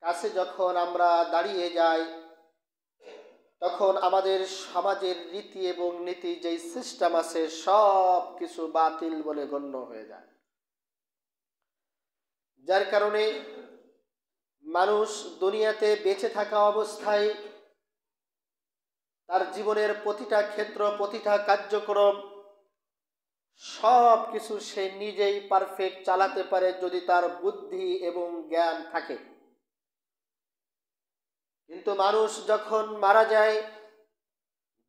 কাছে যখন আমরা দাঁড়িয়ে যাই, তখন আমাদের সমাজের রীতি এবং নীতি যেই সিস্টেম আছে সব কিছু বাতিল বলে গণ্য হয়ে যায়। যার কারণে মানুষ দুনিয়াতে বেঁচে থাকা অবস্থায় তার জীবনের প্রতিটা ক্ষেত্র, প্রতিটা কার্যক্রম সব কিছু সে নিজেই পারফেক্ট চালাতে পারে যদি তার বুদ্ধি এবং জ্ঞান থাকে। কিন্তু মানুষ যখন মারা যায়,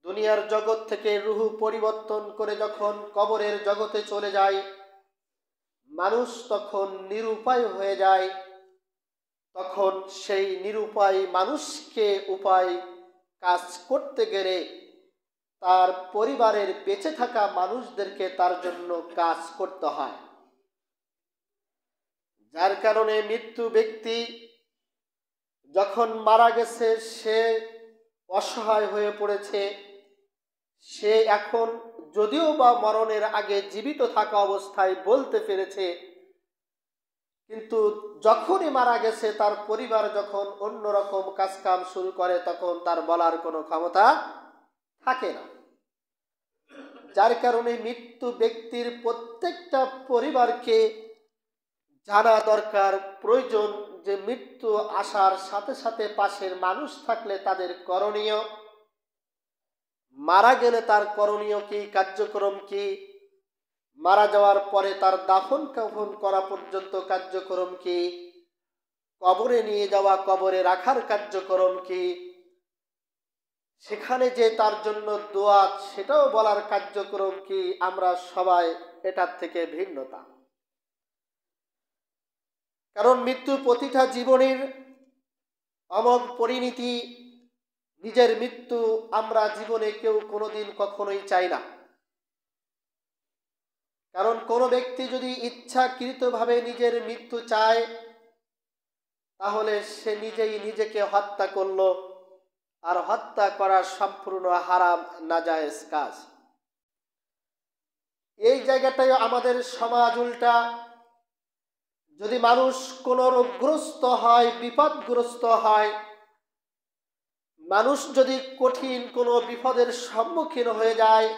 দুনিয়ার জগৎ থেকে রূহ পরিবর্তন করে যখন কবরের জগতে চলে যায়, মানুষ তখন নিরুপায় হয়ে যায়। তখন সেই নিরুপায় মানুষকে উপায় কাজ করতে গেলে তার পরিবারের বেঁচে থাকা মানুষদেরকে তার জন্য কাজ করতে হয়। যার কারণে মৃত্যু ব্যক্তি যখন মারা গেছে, সে অসহায় হয়ে পড়েছে। সে এখন যদিও বা মরণের আগে জীবিত থাকা অবস্থায় বলতে পেরেছে, কিন্তু যখনই মারা গেছে তার পরিবার যখন অন্যরকম কাজকাম শুরু করে তখন তার বলার কোনো ক্ষমতা থাকে না। যার কারণে মৃত্যু ব্যক্তির প্রত্যেকটা পরিবারকে জানা দরকার, প্রয়োজন যে মৃত্যু আসার সাথে সাথে পাশের মানুষ থাকলে তাদের করণীয়, মারা গেলে তার করণীয় কি, কার্যক্রম কি, মারা যাওয়ার পরে তার দাফন কাফন করা পর্যন্ত কার্যক্রম কি, কবরে নিয়ে যাওয়া, কবরে রাখার কার্যক্রম কি, সেখানে যে তার জন্য দোয়া সেটাও বলার কার্যক্রম কি, আমরা সবাই এটার থেকে ভিন্নতা। কারণ মৃত্যু প্রতিটা জীবনের অমোঘ পরিণতি। নিজের মৃত্যু আমরা জীবনে কেউ কোনোদিন কখনোই চাই না। কারণ কোনো ব্যক্তি যদি ইচ্ছাকৃতভাবে নিজের মৃত্যু চায় তাহলে সে নিজেই নিজেকে হত্যা করলো, আর হত্যা করা সম্পূর্ণ হারাম, নাজায়েজ কাজ। এই জায়গাটায় আমাদের সমাজ উল্টা। যদি মানুষ কোনো রোগগ্রস্ত হয়, বিপদগ্রস্ত হয়, মানুষ যদি কঠিন কোনো বিপদের সম্মুখীন হয়ে যায়,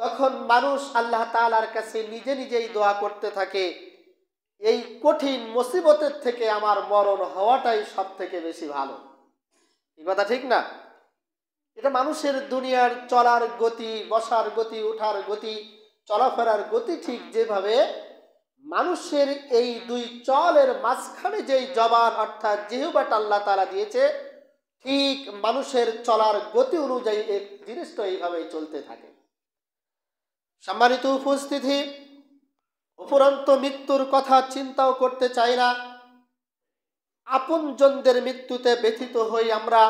তখন মানুষ আল্লাহ তাআলার কাছে নিজে নিজেই দোয়া করতে থাকে, এই কঠিন মুসিবতের থেকে আমার মরণ হওয়াটাই সব থেকে বেশি ভালো। এই কথা ঠিক না? এটা মানুষের দুনিয়ার চলার গতি, বসার গতি, ওঠার গতি, চলাফেরার গতি, ঠিক যেভাবে মানুষের এই দুই চলের মাঝখানে যেই জবান অর্থাৎ জিহ্বাটা আল্লাহ তাআলা দিয়েছে, ঠিক মানুষের চলার গতি অনুযায়ী এই জিনিসটা এইভাবেই চলতে থাকে। সম্মানিত উপস্থিতি, উপরন্ত মৃত্যুর কথা চিন্তাও করতে চাই না। আপনজনদের মৃত্যুতে ব্যথিত হই আমরা,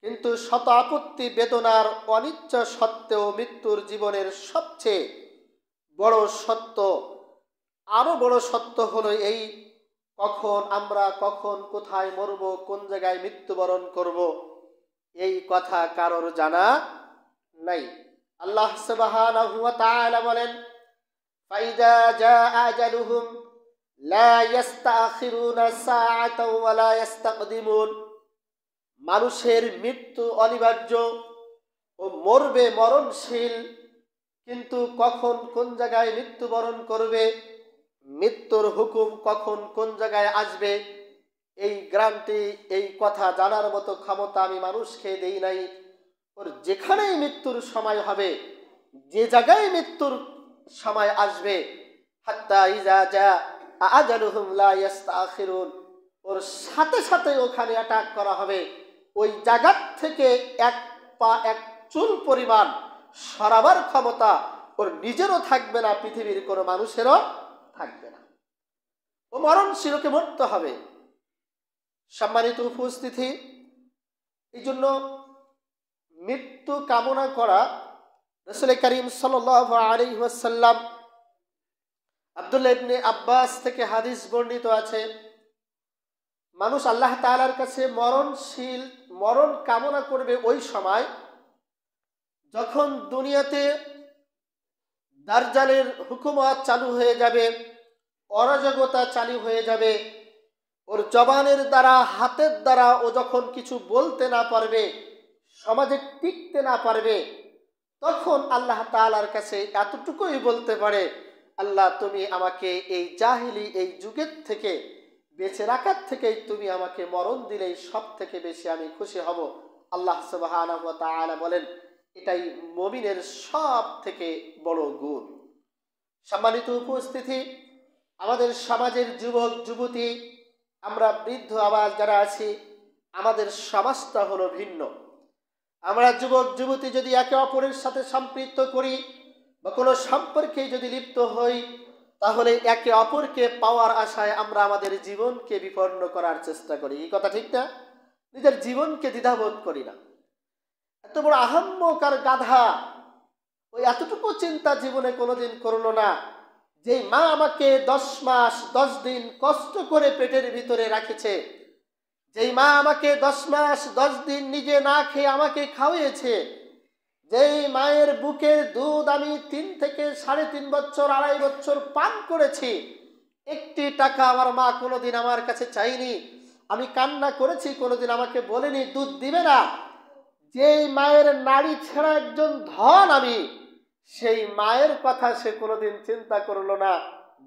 কিন্তু শত আপত্তি বেদনার অনিচ্ছ সত্ত্বেও মৃত্যুর জীবনের সবচেয়ে বড় সত্য, আরো বড় সত্য হলো এই, কখন কোথায় মরব, কোন জায়গায় মৃত্যুবরণ করব, এই কথা কারোর জানা নাই। আল্লাহ সুবহানাহু ওয়া তাআলা বলেন, ফাইদা জাআ আজালুহুম লা ইস্তাখিরুনা সাআতাও ওয়া লা ইস্তাকদিমুন। মানুষের মৃত্যু অনিবার্য ও মরবে, মরণশীল, কিন্তু কখন কোন জায়গায় মৃত্যুবরণ করবে, মৃত্যুর হুকুম কখন কোন জায়গায় আসবে, এই গ্যারান্টি, এই কথা জানার মতো ক্ষমতা আমি মানুষকে দেই নাই। ওর যেখানেই মৃত্যুর সময় হবে, যে জায়গায় মৃত্যুর সময় আসবে, হাত্তা ইজা জা আজালুহুম লা ইস্তাখিরুন, ওর সাথে সাথে ওখানে অ্যাটাক করা হবে। ওই জায়গা থেকে এক পা, এক চুল পরিমাণ সরাবার ক্ষমতা ওর নিজেরও থাকবে না, পৃথিবীর কোনো মানুষেরও থাকবে না। ও মরণশীল, ওকে মরতে হবে। সম্মানিত উপস্থিতি, এই জন্য মৃত্যু কামনা করা, রাসূল করিম সাল্লাল্লাহু আলাইহি ওয়াসাল্লাম, আব্দুল্লাহ ইবনে আব্বাস থেকে হাদিস বর্ণিত আছে, মানুষ আল্লাহ তাআলার কাছে মরণ কামনা করবে ওই সময় যখন দুনিয়াতে দাজ্জালের হুকুমত চালু হয়ে যাবে, অরাজকতা চালু হয়ে যাবে, ওর জবানের দ্বারা, হাতের দ্বারা ও যখন কিছু বলতে না পারবে, সমাজে টিকতে না পারবে, তখন আল্লাহ তাআলার কাছে এতটুকুই বলতে পারে, আল্লাহ তুমি আমাকে এই জাহিলি এই যুগের থেকে বেঁচে রাখার থেকেই তুমি আমাকে মরণ দিলেই সব থেকে বেশি আমি খুশি হব। আল্লাহ সুবহানাহু ওয়া তাআলা বলেন এটাই মুমিনের সব থেকে বড় গুণ। সম্মানিত উপস্থিতি, আমাদের সমাজের যুবক যুবতী, আমরা বৃদ্ধ আবাল যারা আছি, আমাদের সমাজটা হলো ভিন্ন। আমরা যুবক যুবতী যদি একে অপরের সাথে সম্পৃক্ত করি বা কোনো সম্পর্কে যদি লিপ্ত হই, তাহলে একে অপরকে পাওয়ার আশায় আমরা আমাদের জীবনকে বিপন্ন করার চেষ্টা করি। এই কথা ঠিক না? নিজের জীবনকে দ্বিধাবোধ করি না। এত বড় আহাম্মক আর গাধা ওই এতটুকু চিন্তা জীবনে কোনোদিন করলো না, যে মা আমাকে 10 মাস 10 দিন কষ্ট করে পেটের ভিতরে রাখেছে, যেই মা আমাকে 10 মাস 10 দিন নিজে না খেয়ে আমাকে খাওয়িয়েছে, যেই মায়ের বুকের দুধ আমি 3 থেকে 3.5 বছর 2.5 বছর পান করেছি, একটি টাকা আমার মা কোনোদিন আমার কাছে চাইনি, আমি কান্না করেছি কোনোদিন আমাকে বলেনি দুধ দিবে না, যেই মায়ের নাড়ি ছেঁড়া একজন ধন আমি, সেই মায়ের কথা সে কোনোদিন চিন্তা করলো না।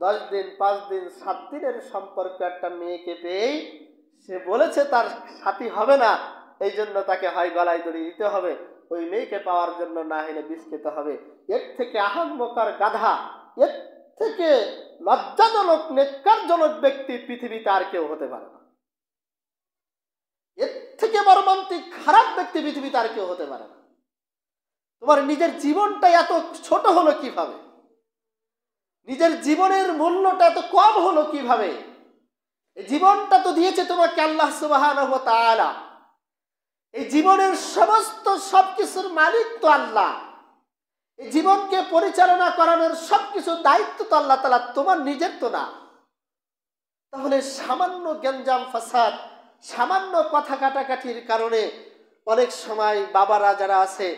10 দিন 5 দিন 7 দিনের সম্পর্ক একটা মেয়েকে পেয়েই সে বলেছে তার সাথী হবে না, এই জন্য তাকে হয় গলায় দড়ি দিতে হবে, ওই মেয়েকে পাওয়ার জন্য না হলে বিষ খেতে হবে। এর থেকে আহাম্মকার গাধা, এর থেকে লজ্জাজনক নেককারজনক ব্যক্তি পৃথিবীতে আর কেউ হতে পারে না। এর থেকে মর্মান্তিক খারাপ ব্যক্তি পৃথিবীতে আর কেউ হতে পারে না। তোমার নিজের জীবনটা এত ছোট হলো কিভাবে? নিজের জীবনের মূল্যটা এত কম হলো কিভাবে? এই জীবনটা তো দিয়েছে তোমাকে আল্লাহ সুবহানাহু ওয়া তাআলা। এই জীবনের সমস্ত সবকিছুর মালিক তো আল্লাহ। এই জীবনকে পরিচালনা করানোর সবকিছু দায়িত্ব তো আল্লাহ তাআলা, তোমার নিজের তো না। তাহলে সামান্য গঞ্জাম ফাসাদ, সামান্য কথা কাটাকাটির কারণে অনেক সময় বাবারা যারা আছে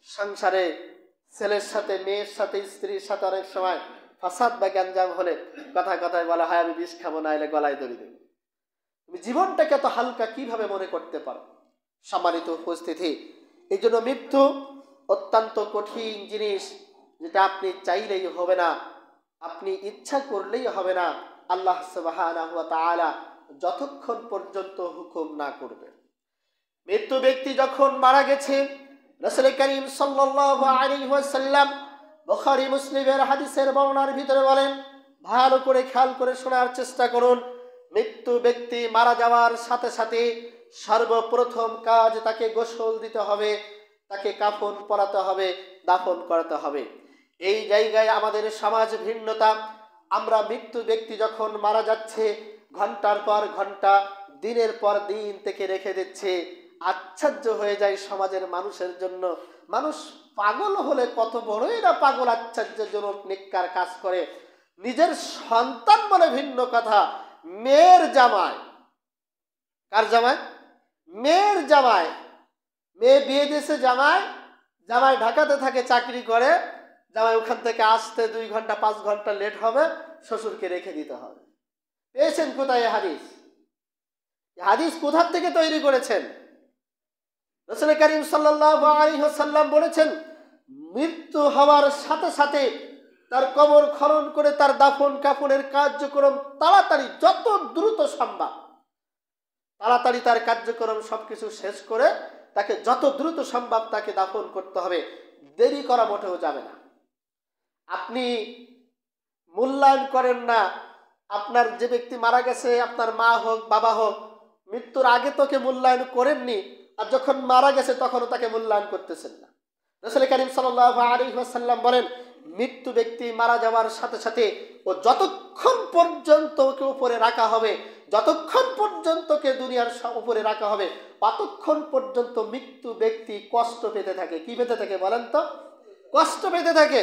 সংসারে, ছেলের সাথে মেয়ের সাথে স্ত্রীর সাথে অনেক সময় ফাসাদ বা গঞ্জাম হলে কথায় কথায় বলা হয় আমি বিষ খাবো, না এলে গলায় দড়ি দেব। তুমি জীবনটাকে এত হালকা কিভাবে মনে করতে পারো? সম্মানিত উপস্থিতি, এই জন্য মৃত্যু অত্যন্ত কঠিন জিনিস, যেটা আপনি চাইলেই হবে না, আপনি ইচ্ছা করলেই হবে না, আল্লাহ সুবহানাহু ওয়া তাআলা যতক্ষণ পর্যন্ত হুকুম না করবে। মৃত্যু ব্যক্তি যখন মারা গেছে, রাসূল করিম সাল্লাল্লাহু আলাইহি ওয়াসাল্লাম বুখারী মুসলিমের হাদিসের বর্ণনার ভিতরে বলেন, ভালো করে খেয়াল করে শোনার চেষ্টা করুন, মৃত্যু ব্যক্তি মারা যাওয়ার সাথে সাথে সর্বপ্রথম কাজ তাকে গোসল দিতে হবে, তাকে কাফন পরাতে হবে, দাফন করাতে হবে। এই জায়গায় আমাদের সমাজ ভিন্নতা। আমরা মৃত্যু ব্যক্তি যখন মারা যাচ্ছে ঘন্টার পর ঘন্টা, দিনের পর দিন থেকে রেখে দিচ্ছে, আশ্চর্য হয়ে যায় সমাজের মানুষের জন্য। মানুষ পাগল হলে কত বড়ই না পাগল, আশ্চর্যজনক নেককার কাজ করে। নিজের সন্তান বলে ভিন্ন কথা, মেয়ের জামাই, কার জামাই? মেয়ের জামাই। মেয়ে বিয়ে দিয়েছে জামাই, জামাই ঢাকাতে থাকে, চাকরি করে, জামাই ওখান থেকে আসতে 2 ঘন্টা 5 ঘন্টা লেট হবে, শ্বশুরকে রেখে দিতে হবে। পেয়েছেন কোথায় হাদিস? হাদিস কোথা থেকে তৈরি করেছেন? রাসূল করিম সাল্লাল্লাহু আলাইহি ওয়াসাল্লাম বলেছেন, মৃত্যু হওয়ার সাথে সাথে তার কবর খনন করে তার দাফন কাফনের কার্যক্রম তাড়াতাড়ি, যত দ্রুত সম্ভব তাড়াতাড়ি তার কার্যক্রম সবকিছু শেষ করে তাকে যত দ্রুত সম্ভব তাকে দাফন করতে হবে, দেরি করা মোটেও যাবে না। আপনি মূল্যায়ন করেন না, আপনার যে ব্যক্তি মারা গেছে, আপনার মা হোক বাবা হোক, মৃত্যুর আগে তোকে মূল্যায়ন করেননি, আর যখন মারা গেছে তখনও তাকে মূল্যায়ন করতেছেন না। রাসূল করিম সাল্লাল্লাহু আলাইহি ওয়াসাল্লাম বলেন, মৃত্যু ব্যক্তি মারা যাওয়ার সাথে সাথে ও যতক্ষণ পর্যন্ত ওকে উপরে রাখা হবে, যতক্ষণ পর্যন্ত কে দুনিয়ার উপরে রাখা হবে, ততক্ষণ পর্যন্ত মৃত্যু ব্যক্তি কষ্ট পেতে থাকে। কি পেতে থাকে বলেন তো? কষ্ট পেতে থাকে।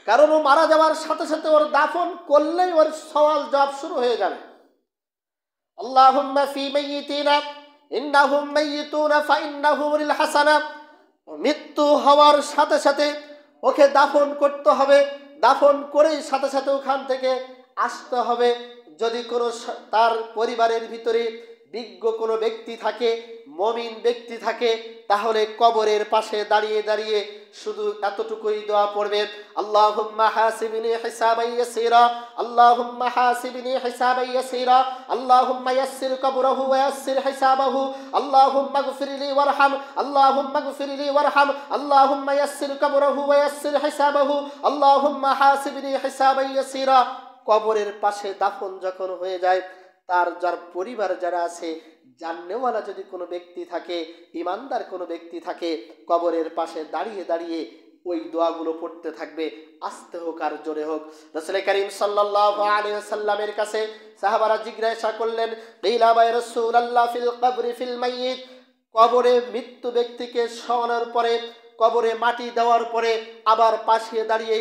কারণ ও মারা যাওয়ার সাথে সাথে ওর দাফন করলেই ওর সওয়াল জবাব শুরু হয়ে যাবে। আল্লাহুম্মা ফি মাইয়িতিনা ইন্নাহুম মাইয়িতুনা ফাইন্নাহুমুল হাসানা। মৃত্যু হওয়ার সাথে সাথে ওকে দাফন করতে হবে, দাফন করেই সাথে সাথে ওখান থেকে আসতে হবে, যদি কোনো তার পরিবারের ভিতরে বিজ্ঞ কোনো ব্যক্তি থাকে, মুমিন ব্যক্তি থাকে, তাহলে কবরের পাশে দাঁড়িয়ে দাঁড়িয়ে শুধু এতটুকুই দোয়া পড়বে, আল্লাহুম্মা হাসিবনি হিসাবান ইয়াসীরা, আল্লাহুম্মা হাসিবনি হিসাবান ইয়াসীরা, আল্লাহুম্মা ইয়াসসির কবরাহু ওয়া ইয়াসসির হিসাবাহু, আল্লাহুম্মা গফিরলি ওয়ারহাম, আল্লাহুম্মা গফিরলি ওয়ারহাম, আল্লাহুম্মা ইয়াসসির কবরাহু ওয়া ইয়াসসির হিসাবাহু, আল্লাহুম্মা হাসিবনি হিসাবান ইয়াসীরা। কবরের পাশে দাফন যখন হয়ে যায়, তার যার পরিবার যারা আছে, জান্নেওয়ালা যদি কোনো ব্যক্তি থাকে, ইমানদার কোনো ব্যক্তি থাকে, কবরের পাশে দাঁড়িয়ে দাঁড়িয়ে ওই দোয়াগুলো পড়তে থাকবে, আস্তে হোক আর জোরে হোক। রাসূল করিম সাল্লাল্লাহু আলাইহি ওয়াসাল্লামের কাছে সাহাবারা জিজ্ঞাসা করলেন, কিলা ইয়া রাসূলুল্লাহ ফিল কবরি ফিল মাইয়িত, কবরে মৃত্যু ব্যক্তিকে শোয়ানোর পরে, কবরে মাটি দেওয়ার পরে আবার পাশে দাঁড়িয়ে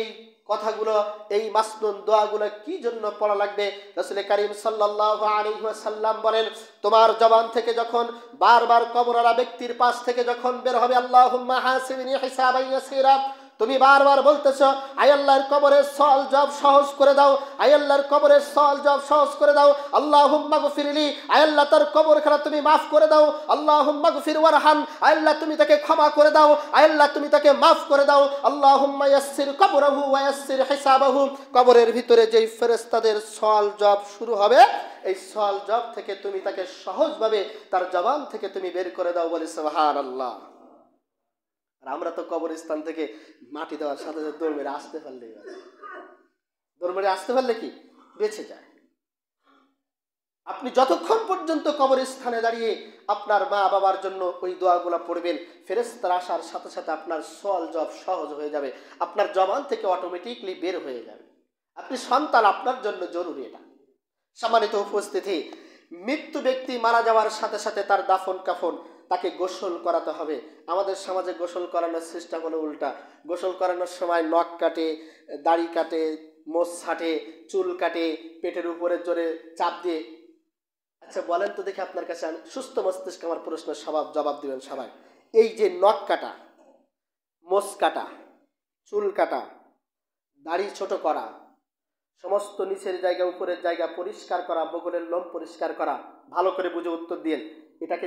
কথাগুলো, এই মাসনুন দোয়াগুলো কি জন্য পড়া লাগবে? রাসূল করিম সাল্লাল্লাহু আলাইহি ওয়াসাল্লাম বলেন, তোমার জবান থেকে যখন বারবার কবরওয়ালা ব্যক্তির পাশ থেকে যখন বের হবে আল্লাহুম্মা হাসিবনি হিসাবান ইয়াসীরা, তুমি বারবার বলতেছ, আয় আল্লাহর কবরের সওয়াল জবাব সহজ করে দাও, আয় আল্লাহর কবরের সওয়াল জবাব সহজ করে দাও, আল্লাহুম্মা গফিরলি, আয় আল্লাহ তার কবরখানা তুমি মাফ করে দাও, আল্লাহুম্মা গফির ওয়ারহাম, আয় আল্লাহ তুমি তাকে ক্ষমা করে দাও, আয় আল্লাহ তুমি তাকে মাফ করে দাও, আল্লাহুম্মা ইয়াসসির কবরাহু ওয়া ইয়াসসির হিসাবাহু। কবরের ভিতরে যেই ফেরেশতাদের সওয়াল জবাব শুরু হবে, এই সওয়াল জবাব থেকে তুমি তাকে সহজভাবে তার জবান থেকে তুমি বের করে দাও, বলে সুবহানাল্লাহ। আর আমরা তো কবরস্থান থেকে মাটি দেওয়ার সাথে সাথে দৌড় মেরে আসতে পারলেই, দৌড় মেরে আসতে পারলে কি বেঁচে যায়। আপনি যতক্ষণ পর্যন্ত কবরস্থানে দাঁড়িয়ে আপনার মা বাবার জন্য ওই দোয়াগুলো পড়বেন, ফেরেশতারা আসার সাথে সাথে আপনার সওয়াল জবাব সহজ হয়ে যাবে, আপনার জবান থেকে অটোমেটিকলি বের হয়ে যাবে। আপনি সন্তান আপনার জন্য জরুরি। এটা সম্মানিত উপস্থিতি, মৃত্যু ব্যক্তি মারা যাওয়ার সাথে সাথে তার দাফন কাফন, তাকে গোসল করাতে হবে। আমাদের সমাজে গোসল করানোর সিস্টেম হলো উল্টা। গোসল করানোর সময় নখ কাটে, দাড়ি কাটে, মোছ ছাটে, চুল কাটে, পেটের উপরে জোরে চাপ দিয়ে। আচ্ছা বলেন তো দেখি, আপনার কাছে আমি সুস্থ মস্তিষ্কে আমার প্রশ্নের জবাব দিবেন সবাই। এই যে নখ কাটা, মোছ কাটা, চুল কাটা, দাড়ি ছোট করা, সমস্ত নিচের জায়গা উপরের জায়গা পরিষ্কার করা, বগলের লোম পরিষ্কার করা, ভালো করে বুঝে উত্তর দিন। এটাকে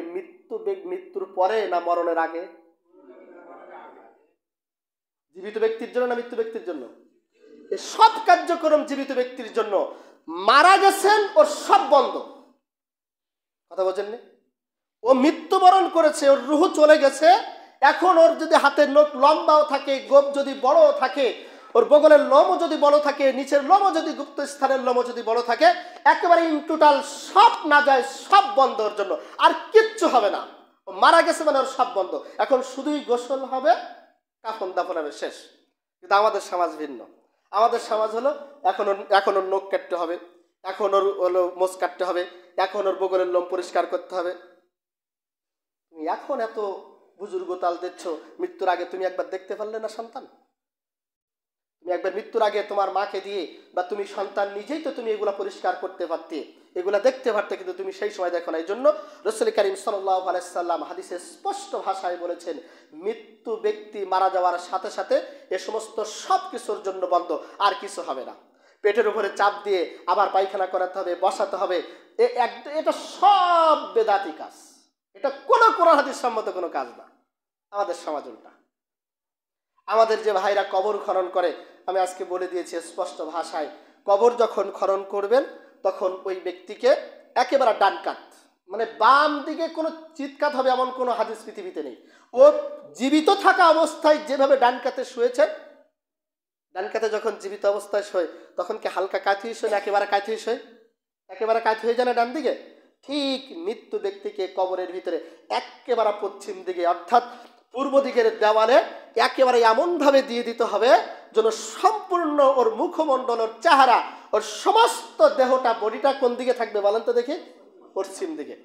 মৃত্যুর পরে না মরণের আগে? জীবিত ব্যক্তির জন্য না মৃত্যু ব্যক্তির জন্য? এই সব কার্যক্রম জীবিত ব্যক্তির জন্য। মারা গেছেন ওর সব বন্ধ। কথা বলছেন না? ও মৃত্যুবরণ করেছে, ওর রুহ চলে গেছে। এখন ওর যদি হাতের নখ লম্বাও থাকে, গোপ যদি বড়ও থাকে, ওর বগলের লোমও যদি বড় থাকে, নিচের লোমও যদি গুপ্ত স্থানের লোমও যদি বড় থাকে, একেবারে ইন টোটাল সব না যায়, সব বন্ধ ওর জন্য, আর কিচ্ছু হবে না। ও মারা গেছে মানে ওর সব বন্ধ। এখন শুধুই গোসল হবে, কাফন দাফন হবে, শেষ। কিন্তু আমাদের সমাজ ভিন্ন। আমাদের সমাজ হলো এখন ওর নখ কাটতে হবে, এখন ওর হলো মোছ কাটতে হবে, এখন ওর বগলের লোম পরিষ্কার করতে হবে। তুমি এখন এত বুজুর্গ তাল দিচ্ছ, মৃত্যুর আগে তুমি একবার দেখতে পারলে না সন্তান? তুমি একবার মৃত্যুর আগে তোমার মাকে দিয়ে, বা তুমি সন্তান নিজেই তো তুমি এগুলা পরিষ্কার করতে পারতে, এগুলা দেখতে পারতে, কিন্তু তুমি সেই সময় দেখো না। এই জন্য রাসূল করিম সাল্লাল্লাহু আলাইহি সাল্লাম হাদিসে স্পষ্ট ভাষায় বলেছেন, মৃত্যু ব্যক্তি মারা যাওয়ার সাথে সাথে এ সমস্ত সব কিছুর জন্য বন্ধ, আর কিছু হবে না। পেটের উপরে চাপ দিয়ে আবার পায়খানা করাতে হবে, বসাতে হবে, এটা সব বেদাতি কাজ। এটা কোনো কোরআন হাদিস সম্মত কোনো কাজ না। আমাদের সমাজ উল্টা। আমাদের যে ভাইরা কবর খনন করে, আমি আজকে বলে দিয়েছি স্পষ্ট ভাষায়, কবর যখন খনন করবেন তখন ওই ব্যক্তিকে একেবারে ডান কাত, মানে বাম দিকে কোনো চিৎকাত হবে এমন কোনো হাদিস পৃথিবীতে নেই। ও জীবিত থাকা অবস্থায় যেভাবে ডান কাতে শুয়েছে, ডান কাতে যখন জীবিত অবস্থায় শোয় তখন কি হালকা কাত হয়ে শোয় না একেবারে কাত হয়ে শোয়? একেবারে কাত হয়ে যায় না ডান দিকে? ঠিক মৃত্যু ব্যক্তিকে কবরের ভিতরে একেবারে পশ্চিম দিকে, অর্থাৎ পূর্ব দিকের দেওয়ালে একেবারে এমনভাবে দিয়ে দিতে হবে যেন সম্পূর্ণ ওর মুখমণ্ডল, ওর চেহারা, ওর সমস্ত দেহটা, বডিটা কোন দিকে থাকবে বলেন তো দেখি? পশ্চিম দিকে।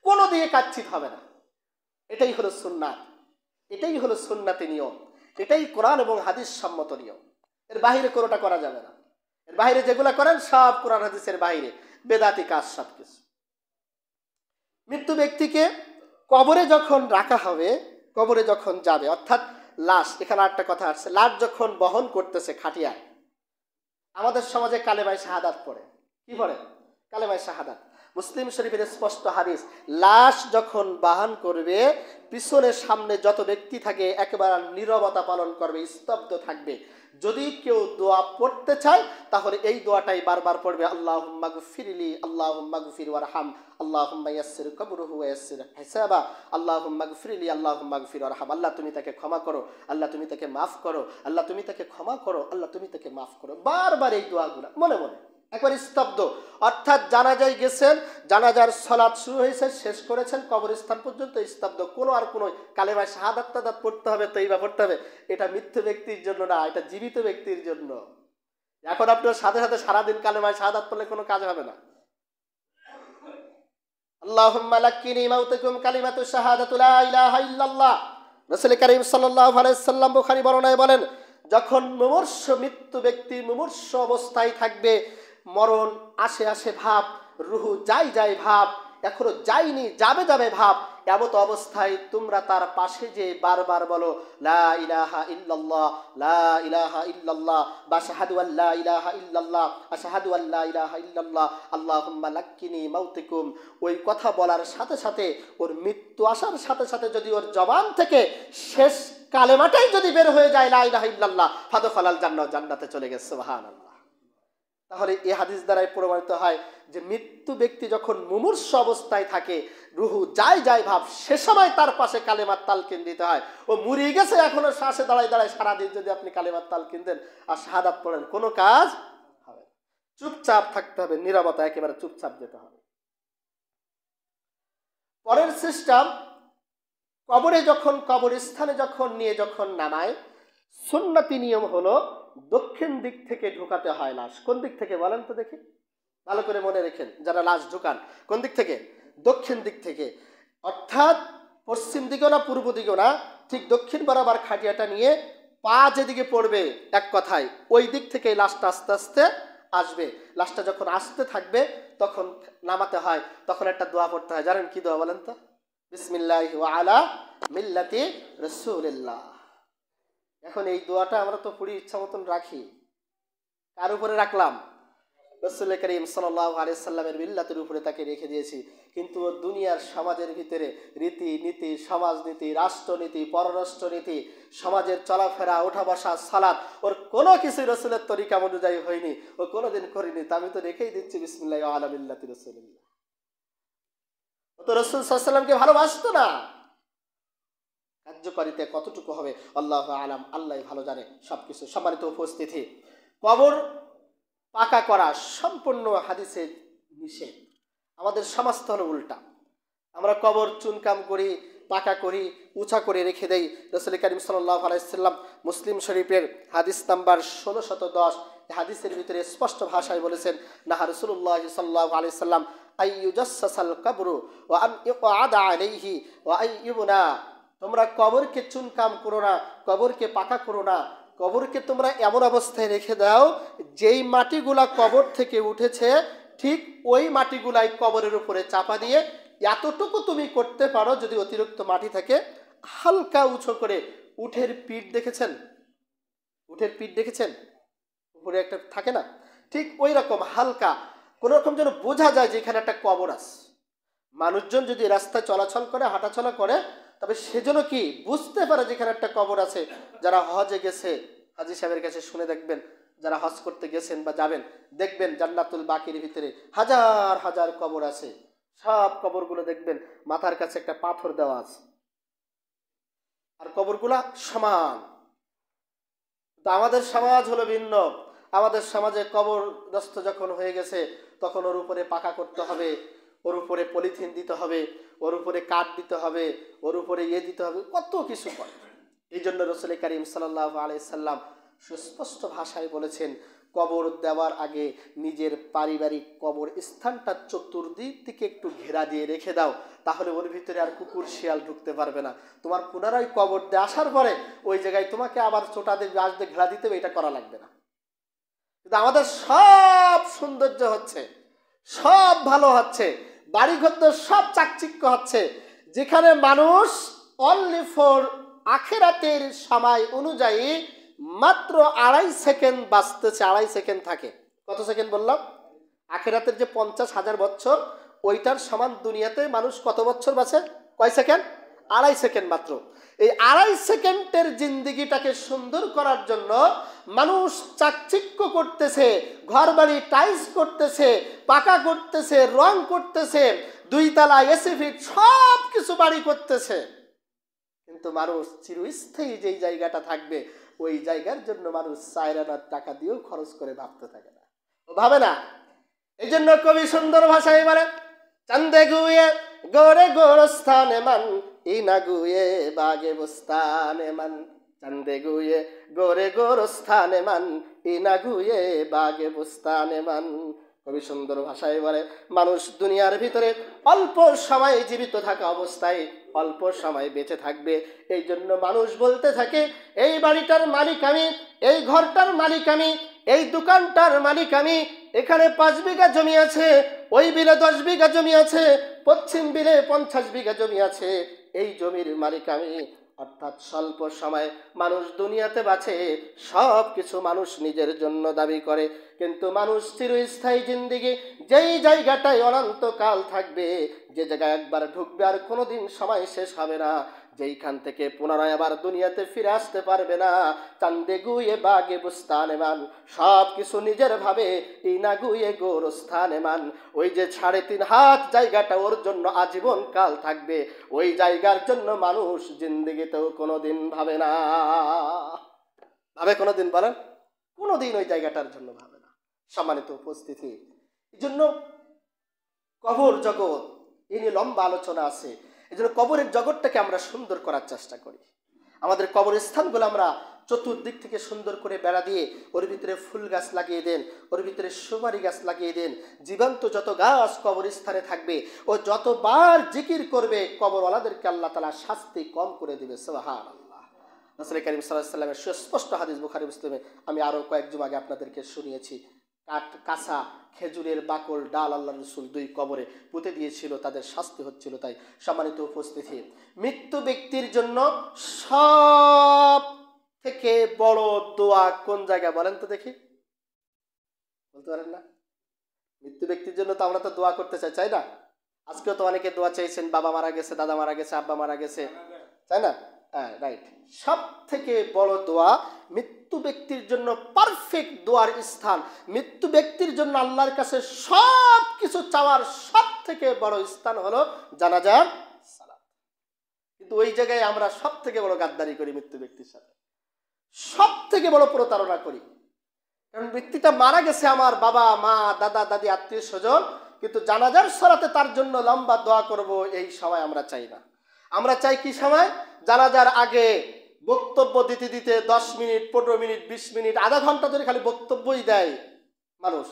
কোনো দিকে কাচ্ছিত হবে না। এটাই হলো সুন্নাত, এটাই হলো সুন্নাতি নিয়ম, এটাই কোরআন এবং হাদিস সম্মত নিয়ম। এর বাহিরে কোনোটা করা যাবে না। এর বাহিরে যেগুলা করেন সব কোরআন হাদিসের বাহিরে, বেদাতি কাজ সব কিছু। মৃত্যু ব্যক্তিকে কবরে যখন রাখা হবে, কবরে যখন যাবে, অর্থাৎ লাশ, এখানে একটা কথা আসছে, লাশ যখন বহন করতেছে খাটিয়ায়, আমাদের সমাজে কালেমায়ে শাহাদাত পড়ে। কি পড়ে? কালেমায়ে শাহাদাত। মুসলিম শরীফের স্পষ্ট হাদিস, লাশ যখন বাহন করবে পিছনে সামনে যত ব্যক্তি থাকে একেবারে নীরবতা পালন করবে, স্তব্ধ থাকবে। যদি কেউ দোয়া পড়তে চায় তাহলে এই দোয়াটাই বারবার পড়বে, আল্লাহুম্মা গফিরলি আল্লাহুম্মা গফির ওয়ারহাম আল্লাহুম্মা ইয়াসসির কবরহু ওয়া ইয়াসসির হিসাবা আল্লাহুম্মা গফিরলি আল্লাহুম্মা গফির ওয়ারহাম। আল্লাহ তুমি তাকে ক্ষমা করো, আল্লাহ তুমি তাকে মাফ করো, আল্লাহ তুমি তাকে ক্ষমা করো, আল্লাহ তুমি তাকে মাফ করো। বারবার এই দোয়াগুলো মনে মনে একবার স্তব্ধ, অর্থাৎ জানাজায় গেছেন, জানাজার সালাত শুরু হয়েছে, শেষ করেছেন, কবরস্থান পর্যন্ত স্তব্ধ। কোনো আর কোনো কালেমায়ে শাহাদাত তাদাত পড়তে হবে, তৈবা পড়তে হবে, এটা মৃত্যু ব্যক্তির জন্য না, এটা জীবিত ব্যক্তির জন্য। এখন আপনার সাথে সাথে সারাদিন কালেমায়ে শাহাদাত পড়লে কোনো কাজ হবে না। আল্লাহুম্মা লাক্কিনি মাউতাকুম কালিমাতু শাহাদাতু লা ইলাহা ইল্লাল্লাহ। রাসূল কারীম সাল্লাল্লাহু আলাইহি সাল্লাম বুখারী বর্ণনায় বলেন, যখন মুমূর্ষ মৃত্যু ব্যক্তি মুমূর্ষ অবস্থায় থাকবে, মরণ আসে আসে ভাব, রুহু যাই যাই ভাব, এখনো যায়নি যাবে যাবে ভাব, এমত অবস্থায় তোমরা তার পাশে যে বারবার বলো লা ইলাহা ইল্লাল্লাহ লা ইলাহা ইল্লাল্লাহ বা শাহাদু আল্লা ইলাহা ইল্লাল্লাহ আশহাদু আল্লা ইলাহা ইল্লাল্লাহ আল্লাহুম্মা লাক্কিনি মাউতিকুম। ওই কথা বলার সাথে সাথে ওর মৃত্যু আসার সাথে সাথে যদি ওর জবান থেকে শেষ কালেমাটাই যদি বের হয়ে যায় লা ইলাহা ইল্লাল্লাহ ফাদখালাল জান্নাহ, জান্নাতে চলে গেছে, সুবহানাল্লাহ। তাহলে এই হাদিস দ্বারাই প্রমাণিত হয় যে মৃত্যু ব্যক্তি যখন মুমূর্ষ অবস্থায় থাকে, রুহু যাই যাই ভাব, সে সময় তার পাশে কালেমার তালকিন দিতে হয়। ও মরে গেছে এখনো শ্বাসে দাঁড়ায় দাঁড়ায়, সারাদিন যদি আপনি কালেমার তালকিন দেন আর শাহাদাত পড়েন কোনো কাজ হবে, চুপচাপ থাকতে হবে, নীরবতা, একেবারে চুপচাপ যেতে হবে। পরের সিস্টেম, কবরে যখন কবরস্থানে যখন নিয়ে যখন নামায়, সুন্নতি নিয়ম হলো দক্ষিণ দিক থেকে ঢুকাতে হয় লাশ। কোন দিক থেকে বলেন তো দেখি, ভালো করে মনে রেখেন যারা লাশ ঢুকান, কোন দিক থেকে? দক্ষিণ দিক থেকে, অর্থাৎ পশ্চিম দিকেও না পূর্ব দিকেও না, ঠিক দক্ষিণ বরাবর খাটিয়াটা নিয়ে পা যেদিকে পড়বে এক কথায় ওই দিক থেকে লাশটা আস্তে আস্তে আসবে। লাশটা যখন আসতে থাকবে তখন নামাতে হয়, তখন একটা দোয়া পড়তে হয়। জানেন কি দোয়া বলেন তো? বিসমিল্লাহি ওয়া আলা মিল্লাতি রাসূলিল্লাহ। এখন এই দোয়াটা আমরা তো পুরি ইচ্ছা মতন রাখি, কার উপরে রাখলাম? রাসূল করিম সাল্লাল্লাহু আলাইহি সাল্লামের মিল্লাতের উপরে তাকে রেখে দিয়েছি। কিন্তু দুনিয়ার সমাজের ভিতরে রীতি নীতি, সমাজনীতি, রাষ্ট্রনীতি, পররাষ্ট্রনীতি, সমাজের চলাফেরা, ওঠা বসা, সালাত, ওর কোনো কিছু রাসূলের তরিকা অনুযায়ী হয়নি, ও কোনোদিন করিনি। তা আমি তো রেখেই দিচ্ছি বিসমিল্লাহি ওয়া আলা মিল্লাতি রাসূলিল্লাহ। ও তো রাসূল সাল্লাল্লাহু আলাইহি সাল্লামকে ভালোবাসতো না। কার্যকারিতা কতটুকু হবে আল্লাহু আলাম, আল্লাহ ভালো জানে সবকিছু। সম্মানিত উপস্থিতি, কবর পাকা করা সম্পূর্ণ হাদিসে নিষেধ। আমাদের সমাজ তো হলো উল্টা, আমরা কবর চুনকাম করি, পাকা করি, উঁচা করে রেখে দেই। রাসূল কারীম সাল্লাল্লাহু আলাইহি সাল্লাম মুসলিম শরীফের হাদিস নাম্বার 1610 হাদিসের ভিতরে স্পষ্ট ভাষায় বলেছেন, নাহা রাসূলুল্লাহ সাল্লাল্লাহু আলাইহি সাল্লাম আইয়ুজাসসাসাল কবরু ওয়া আন ইউআদা আলাইহি ওয়া আইয়ুবনা। তোমরা কবরকে চুনকাম করো না, কবরকে পাকা করো না, কবরকে তোমরা এমন অবস্থায় রেখে দাও যেই মাটিগুলা কবর থেকে উঠেছে ঠিক ওই মাটিগুলাই কবরের উপরে চাপা দিয়ে, এতটুকু তুমি করতে পারো যদি অতিরিক্ত মাটি থাকে, হালকা উঁচু করে উঠের পিঠ দেখেছেন? উঠের পিঠ দেখেছেন? উপরে একটা থাকে না, ঠিক ওই রকম হালকা কোন রকম যেন বোঝা যায় যে এখানে একটা কবর আছে। মানুষজন যদি রাস্তায় চলাচল করে, হাঁটাচলা করে, তবে সেজন্য কি বুঝতে পারে যেখানে একটা কবর আছে। যারা হজে গেছে হাজী সাহেবের কাছে শুনে দেখবেন, যারা হজ করতে গেছেন বা যাবেন দেখবেন জান্নাতুল বাকির ভিতরে হাজার হাজার কবর আছে। সব কবরগুলো দেখবেন মাথার কাছে একটা পাথর দেওয়া আছে, আর কবরগুলা সমান। তো আমাদের সমাজ হলো ভিন্ন। আমাদের সমাজে কবরগ্রস্ত যখন হয়ে গেছে তখন ওর উপরে পাকা করতে হবে, ওর উপরে পলিথিন দিতে হবে, ওর উপরে কাঠ দিতে হবে, ওর উপরে দিতে হবে, কত কিছু করে। এই জন্য রাসূল কারীম সাল্লাল্লাহু আলাইহি সাল্লাম সুস্পষ্ট ভাষায় বলেছেন, কবর দেওয়ার আগে নিজের পারিবারিক কবর স্থানটা চতুর্দিক থেকে একটু ঘেরা দিয়ে রেখে দাও, তাহলে ওর ভিতরে আর কুকুর শিয়াল ঢুকতে পারবে না। তোমার পুনরায় কবর দিয়ে আসার পরে ওই জায়গায় তোমাকে আবার চোটা দিয়ে গাছ দিয়ে ঘেরা দিতে হবে, এটা করা লাগবে না। কিন্তু আমাদের সব সৌন্দর্য হচ্ছে, সব ভালো হচ্ছে, বাড়িঘর সব চাকচিক্য হচ্ছে, যেখানে মানুষ অনলি ফর আখিরাতের সময় অনুযায়ী মাত্র 2.5 সেকেন্ড বাঁচতেছে। 2.5 সেকেন্ড থাকে, কত সেকেন্ড বললাম? আখিরাতের যে 50,000 বছর ওইটার সমান দুনিয়াতে মানুষ কত বছর বাঁচে? কয় সেকেন্ড? 2.5 সেকেন্ড মাত্র। এই 2.5 সেকেন্ডের জিন্দিগিটাকে সুন্দর করার জন্য মানুষ চাকচিক্য করতেছে, ঘর বাড়ি টাইলস করতেছে, পাকা করতেছে, রং করতেছে, 2 তলা এসি ফিট সব কিছু বাড়ি করতেছে। কিন্তু মানুষ চিরস্থায়ী যেই জায়গাটা থাকবে ওই জায়গার জন্য মানুষ 4 আনার টাকা দিয়েও খরচ করে ভাবতে থাকে না, ভাবে না। এই জন্য কবি সুন্দর ভাষায় বলে, চান্দে গুয়ে গোরে গোরস্থানে মান, ইনা গুয়ে বাগে বুস্তানে মান। চান্দে গুয়ে গোরে গোরস্থানে মান, ইনা গুয়ে বাগে বুস্তানে মান। কবি সুন্দর ভাষায় বলে, মানুষ দুনিয়ার ভিতরে অল্প সময় জীবিত থাকা অবস্থায় অল্প সময় বেঁচে থাকবে। এই জন্য মানুষ বলতে থাকে, এই বাড়িটার মালিক আমি, এই ঘরটার মালিক আমি, এই দোকানটার মালিক আমি, এখানে 5 বিঘা জমি আছে, ওই বিলে 10 বিঘা জমি আছে, পশ্চিম বিলে 50 বিঘা জমি আছে, এই জমির মালিক আমি। অর্থাৎ স্বল্প সময় মানুষ দুনিয়াতে বাঁচে, সব কিছু মানুষ নিজের জন্য দাবি করে। কিন্তু মানুষ চিরস্থায়ী জিন্দিগি, যেই জায়গাটায় অনন্তকাল থাকবে, যে জায়গায় একবার ঢুকবে আর কোনোদিন সময় শেষ হবে না, যেইখান থেকে পুনরায় আবার দুনিয়াতে ফিরে আসতে পারবে না। চান্দে গুয়ে বাগে বুস্তানে মান, সব কিছু নিজের ভাবে, ইনা গুয়ে গোরস্থানে মান। ওই যে 3.5 হাত জায়গাটা ওর জন্য আজীবন কাল থাকবে, ওই জায়গার জন্য মানুষ জিন্দিগিতেও কোনোদিন ভাবে না। ভাবে কোনোদিন? বলেন, কোনোদিন ওই জায়গাটার জন্য ভাবে না। সম্মানিত উপস্থিতি, এই জন্য কবর জগৎ এ নিয়ে লম্বা আলোচনা আছে। এই জন্য কবরের জগৎটাকে আমরা সুন্দর করার চেষ্টা করি। আমাদের কবরস্থানগুলো আমরা চতুর্দিক থেকে সুন্দর করে বেড়া দিয়ে ওর ভিতরে ফুল গাছ লাগিয়ে দেন, ওর ভিতরে সুপারি গাছ লাগিয়ে দেন। জীবন্ত যত গাছ কবরস্থানে থাকবে ও যতবার জিকির করবে, কবরওয়ালাদেরকে আল্লাহ তাআলা শাস্তি কম করে দেবে। সুবহানাল্লাহ। রাসূল কারীম সাল্লাল্লাহু আলাইহি ওয়াসাল্লামের সুস্পষ্ট হাদিস বুখারী মুসলিমে আমি আরও কয়েক জুমা আগে আপনাদেরকে শুনিয়েছি। কাঁচা খেজুরের বাকল ডাল আল্লাহ রসুল 2 কবরে পুঁতে দিয়েছিল, তাদের শাস্তি হচ্ছিল। তাই সম্মানিত উপস্থিতি, মৃত্যু ব্যক্তির জন্য সব থেকে বড় দোয়া কোন জায়গা বলেন তো দেখি? বলতে পারেন না? মৃত্যু ব্যক্তির জন্য তো আমরা তো দোয়া করতে চাই না? আজকেও তো অনেকে দোয়া চাইছেন, বাবা মারা গেছে, দাদা মারা গেছে, আব্বা মারা গেছে, তাই না? হ্যাঁ, রাইট। সব থেকে বড় দোয়া মৃত্যু ব্যক্তির জন্য পারফেক্ট দোয়ার স্থান, মৃত্যু ব্যক্তির জন্য আল্লাহর কাছে সব কিছু চাওয়ার সব থেকে বড় স্থান হলো জানাজার সালাত। কিন্তু ওই জায়গায় আমরা সব থেকে বড় গাদ্দারি করি মৃত্যু ব্যক্তির সাথে, সব থেকে বড় প্রতারণা করি। কারণ ব্যক্তিটা মারা গেছে, আমার বাবা মা দাদা দাদি আত্মীয় স্বজন, কিন্তু জানাজার সালাতে তার জন্য লম্বা দোয়া করব এই সময় আমরা চাই না। আমরা চাই কি সময়? জানাজার আগে বক্তব্য দিতে দিতে 10 মিনিট 15 মিনিট 20 মিনিট আধা ঘন্টা ধরে খালি বক্তব্যই দেয় মানুষ।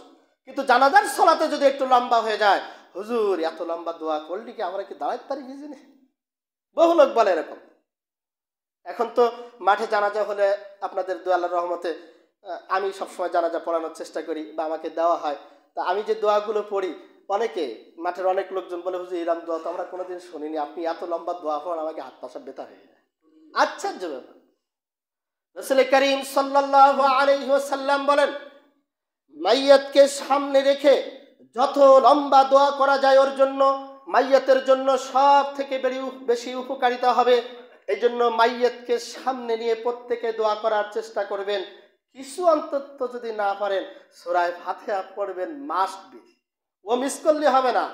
কিন্তু জানাজার সালাতে যদি একটু লম্বা হয়ে যায়, হুজুর এত লম্বা দোয়া করলি কি আমরা কি দাঁড়াইতে পারি? বুঝিনি, বহু লোক বলে এরকম। এখন তো মাঠে জানাজা হলে আপনাদের দোয়া আল্লাহর রহমতে আমি সবসময় জানাজা পড়ানোর চেষ্টা করি বা আমাকে দেওয়া হয়। তা আমি যে দোয়াগুলো পড়ি, অনেকে মাঠের অনেক লোকজন বলে, হুজুর এরকম দোয়া তো আমরা কোনোদিন শুনিনি, আপনি এত লম্বা দোয়া পড়ান, আমাকে হাত পা সব ব্যথা হয়ে যায়। আশ্চর্য ব্যাপার। রাসূল কারীম সাল্লাল্লাহু আলাইহি ওয়াসাল্লাম বলেন, মাইয়াতকে সামনে রেখে যত লম্বা দোয়া করা যায় ওর জন্য, মাইয়াতের জন্য সব থেকে বেশি উপকারিতা হবে। এই জন্য মাইয়াতকে সামনে নিয়ে প্রত্যেকে দোয়া করার চেষ্টা করবেন। কিছু অন্তত যদি না পারেন সূরা ফাতিহা পড়বেন, মাস্ট বি। ও মিস করলে হবে না।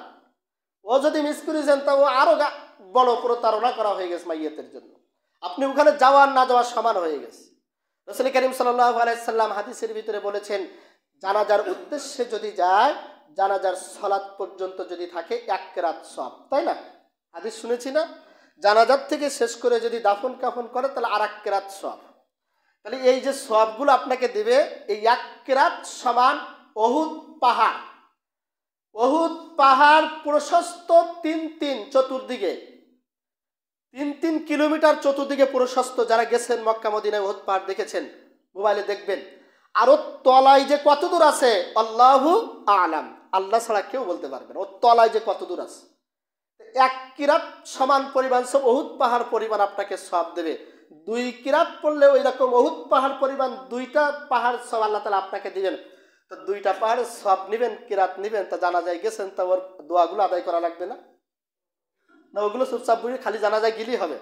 ও যদি মিস করেছেন তা ও আরো বড় প্রতারণা করা হয়ে গেছে মাইয়াতের জন্য। আপনি ওখানে যাওয়ার না যাওয়ার সমান হয়ে গেছে। রাসূল কারীম সাল্লাল্লাহু আলাইহি সাল্লাম হাদিসের ভিতরে বলেছেন, জানাজার উদ্দেশ্যে যদি যায়, জানাজার সালাত পর্যন্ত যদি থাকে 1 রাত সওয়াব, তাই না? হাদিস শুনেছি না? জানাজার থেকে শেষ করে যদি দাফন কাফন করে তাহলে আর 1 রাত সওয়াব। তাহলে এই যে সওয়াবগুলো আপনাকে দেবে, এই 1 রাত সমান উহুদ পাহাড়। উহুদ পাহাড় প্রশস্ত 3 চতুর্দিকে 3 কিলোমিটার চতুর্দিকে প্রশস্ত। যারা গেছেন মক্কা মদিনায় উহুদ পাহাড় দেখেছেন, মোবাইলে দেখবেন। আরো তলায় যে কত দূর আছে আল্লাহু আলাম, আল্লাহ ছাড়া কেউ বলতে পারবে না ও তলায় যে কত দূর আছে। 1 কিরাত সমান পরিমাণ সব উহুদ পাহাড় পরিমাণ আপনাকে সওয়াব দেবে। 2 কিরাত পড়লে ওই রকম উহুদ পাহাড় পরিমাণ 2টা পাহাড় সব আল্লাহ তাআলা আপনাকে দিবেন। তো 2টা পাহাড়ে সব নিবেন, কিরাত নিবেন, তা জানাজায় গেছেন, তা ওর দোয়াগুলো আদায় করা লাগবে না? না ওগুলো চুপচাপ বুঝে খালি জানাজায় গেলেই হবে?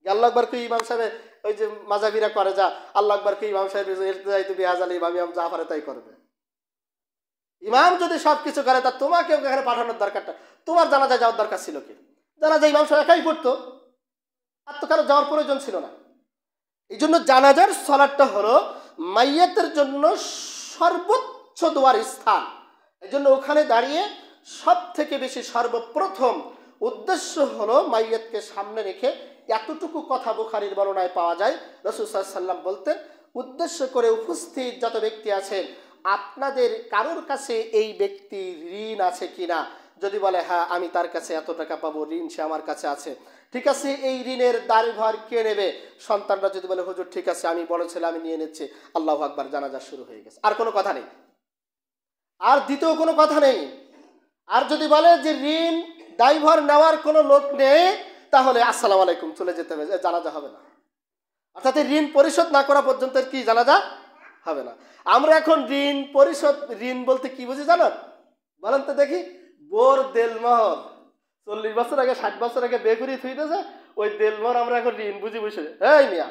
আল্লাহ আকবার কি ইমাম সাহেব ওই যে মাজাবিরা করে যা, আল্লাহ আকবার কি ইমাম সাহেব ইমাম জাফারে তাই করবে? ইমাম যদি সবকিছু করে তা তোমাকে ওখানে পাঠানোর দরকারটা, তোমার জানাজায় যাওয়ার দরকার ছিল কি? জানাজায় ইমাম সাহেব একাই পড়তো, আর তো কারো যাওয়ার প্রয়োজন ছিল না। এই জন্য জানাজার সালাতটা হলো মাইয়াতের জন্য সর্বোচ্চ দোয়ার স্থান। এই জন্য ওখানে দাঁড়িয়ে সব থেকে বেশি সর্বপ্রথম উদ্দেশ্য হলো মাইয়াতকে সামনে রেখে, এতটুকু কথা বুখারীর বর্ণনায় পাওয়া যায়, রাসূল সাল্লাল্লাহু আলাইহি ওয়াসাল্লাম বলতেন, উদ্দেশ্য করে উপস্থিত যত ব্যক্তি আছেন, আপনাদের কারোর কাছে এই ব্যক্তির ঋণ আছে কিনা? যদি বলে হ্যাঁ আমি তার কাছে এত টাকা পাবো, ঋণ সে আমার কাছে আছে, ঠিক আছে, এই ঋণের দায়ভার কে নেবে? সন্তানরা যদি বলে হুজুর ঠিক আছে আমি বড় ছেলে আমি নিয়ে নিচ্ছি, আল্লাহু আকবার, জানাজা শুরু হয়ে গেছে, আর কোনো কথা নেই, আর দ্বিতীয় কোনো কথা নেই। আর যদি বলে যে ঋণ দায়ভার নেওয়ার কোনো লোক নেই, তাহলে আসসালামু আলাইকুম চলে যেতে হবে, জানাজা হবে না। অর্থাৎ ঋণ পরিশোধ না করা পর্যন্ত কি জানাজা হবে না। আমরা এখন ঋণ পরিশোধ, ঋণ বলতে কি বুঝি জানেন? বলেন তো দেখি। বোর দেলমহর 40 বছর আগে 60 বছর আগে বেগুড়ি থুইতেছে, ওই দেলমহর আমরা এখন ঋণ বুঝি বসে। এই মিয়া,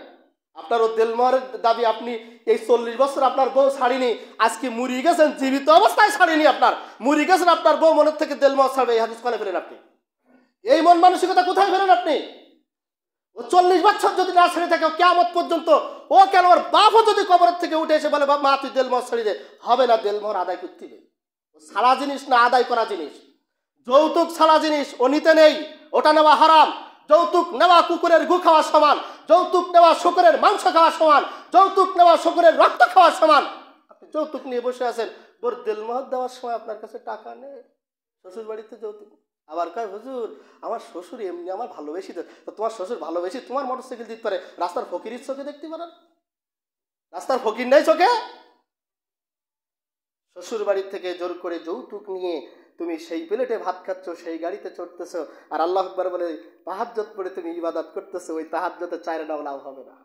আপনার ওই দেলমহরের দাবি, আপনি এই 40 বছর আপনার বউ ছাড়িনি, আজকে মুড়ি গেছেন, জীবিত অবস্থায় ছাড়িনি, আপনার মুড়ি গেছেন, আপনার বউ মনের থেকে দেলমহর ছাড়বে, এই হাদিস কোনে ফেলেন আপনি? এই মন মানসিকতা কোথায় ফেলেন আপনি? ও 40 বছর যদি না ছেড়ে থাকে কিয়ামত পর্যন্ত, ও কেন ওর বাপও যদি কবরের থেকে উঠে এসে বলে মা তুই দেলমহর ছেড়ে দে, হবে না, দেলমহর আদায় করতে হবে। ছাড়া জিনিস না আদায় করা জিনিস। যৌতুক ছাড়া জিনিস ও নিতে নেই, ওটা নেওয়া হারাম। যৌতুক নেওয়া কুকুরের গু খাওয়া সমান, যৌতুক নেওয়া শুকরের মাংস খাওয়া সমান, যৌতুক নেওয়া শুকরের রক্ত খাওয়া সমান। আপনি যৌতুক নিয়ে বসে আছেন, বোর দেলমহর দেওয়ার সময় আপনার কাছে টাকা নেই, শ্বশুর বাড়িতে যৌতুক। আবার কয় হুজুর আমার শ্বশুর এমনি আমার ভালোবেসি, তো তোমার শ্বশুর ভালোবেসি তোমার মোটরসাইকেল দিতে পারে, রাস্তার ফকিরের চোখে দেখতে পারেন? রাস্তার ফকির নেই চোখে? শ্বশুর বাড়ির থেকে জোর করে যৌতুক নিয়ে তুমি সেই প্লেটে ভাত খাচ্ছ, সেই গাড়িতে চড়তেছ, আর আল্লাহু আকবার বলে তাহাজ্জুদ পড়ে তুমি ইবাদত করতেছো, ওই তাহাজ্জুদে 4 আনাও লাভ হবে না,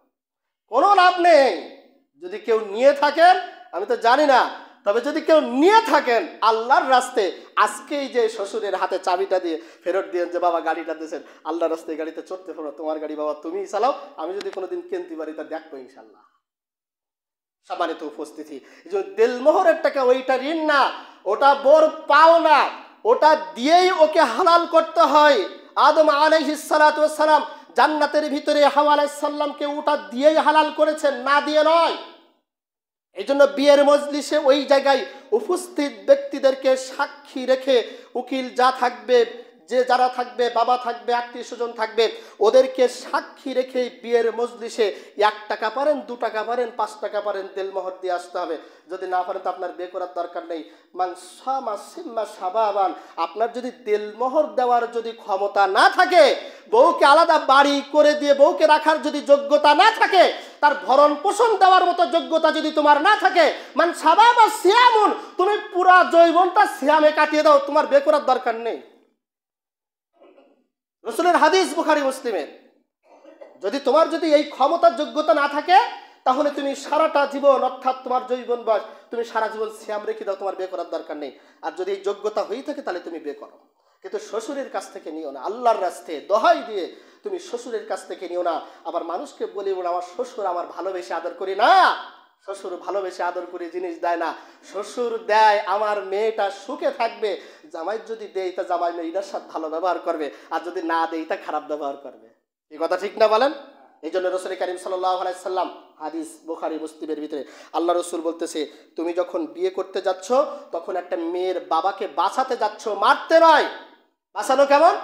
কোনো লাভ নেই। যদি কেউ নিয়ে থাকেন, আমি তো জানি না, তবে যদি কেউ নিয়ে থাকেন আল্লাহর রাস্তে, আজকেই যে শ্বশুরের হাতে চাবিটা দিয়ে ফেরত দিয়ে যে বাবা গাড়িটা দিয়েছেন, আল্লাহর রাস্তায় গাড়িতে চড়তে পারো, তোমার গাড়ি বাবা তুমিই চালাও, আমি যদি কোনোদিন কিনতে পারি তা দেখবো ইনশাল্লাহ। সম্মানিত উপস্থিতি, যে দেলমোহরের টাকা ওইটা ঋণ না, ওটা বোর পাও না, ওটা দিয়েই ওকে হালাল করতে হয়। আদম আলাইহিস সালাতু ওয়াস সালাম জান্নাতের ভিতরে হাওয়া আলাইহিস সালামকে ওটা দিয়েই হালাল করেছেন, না দিয়ে নয়। এই জন্য বিয়ের মজলিসে ওই জায়গায় উপস্থিত ব্যক্তিদেরকে সাক্ষী রেখে, উকিল যা থাকবে, যে যারা থাকবে, বাবা থাকবে, আত্মীয় স্বজন থাকবে, ওদেরকে সাক্ষী রেখে বিয়ের মজলিসে 1 টাকা পারেন, 2 টাকা পারেন, 5 টাকা পারেন দেলমোহর দিয়ে আসতে হবে। যদি না পারেন তো আপনার বিয়ে করার দরকার নেই। আপনার যদি দেলমোহর দেওয়ার যদি ক্ষমতা না থাকে, বউকে আলাদা বাড়ি করে দিয়ে বউকে রাখার যদি যোগ্যতা না থাকে, তার ভরণ পোষণ দেওয়ার মতো যোগ্যতা যদি তোমার না থাকে, মান সাবাবা সিয়ামুন, তুমি পুরা যৌবনটা সিয়ামে কাটিয়ে দাও, তোমার বিয়ে করার দরকার নেই। রাসূলের হাদিস বুখারী মুসলিমের। যদি তোমার যদি এই ক্ষমতার যোগ্যতা না থাকে, তাহলে তুমি সারাটা জীবন, অর্থাৎ তোমার যৌবন বয়স, তুমি সারা জীবন সিয়াম রেখে দাও, তোমার বিয়ে করার দরকার নেই। আর যদি এই যোগ্যতা হয়ে থাকে তাহলে তুমি বিয়ে করো, কিন্তু শ্বশুরের কাছ থেকে নিও না। আল্লাহর রাস্তায় দোহাই দিয়ে তুমি শ্বশুরের কাছ থেকে নিও না। আবার মানুষকে বলি আমার শ্বশুর আমার ভালোবেসে আদর করি না, শ্বশুর ভালোবেসে আদর করে জিনিস দেয় না, শ্বশুর দেয় আমার মেয়েটা সুখে থাকবে। জামাই যদি দেয় তা জামাই মেয়েটার সাথে ভালো ব্যবহার করবে, আর যদি না দেয় তা খারাপ ব্যবহার করবে। এই কথা ঠিক না বলেন? এই জন্য রাসূল কারীম সাল্লাল্লাহু আলাইহি সাল্লাম, হাদিস বুখারী মুসলিমের ভিতরে, আল্লাহ রাসূল বলতেছে, তুমি যখন বিয়ে করতে যাচ্ছ তখন একটা মেয়ের বাবাকে বাঁচাতে যাচ্ছ, মারতে নয়। বাঁচানো কেমন?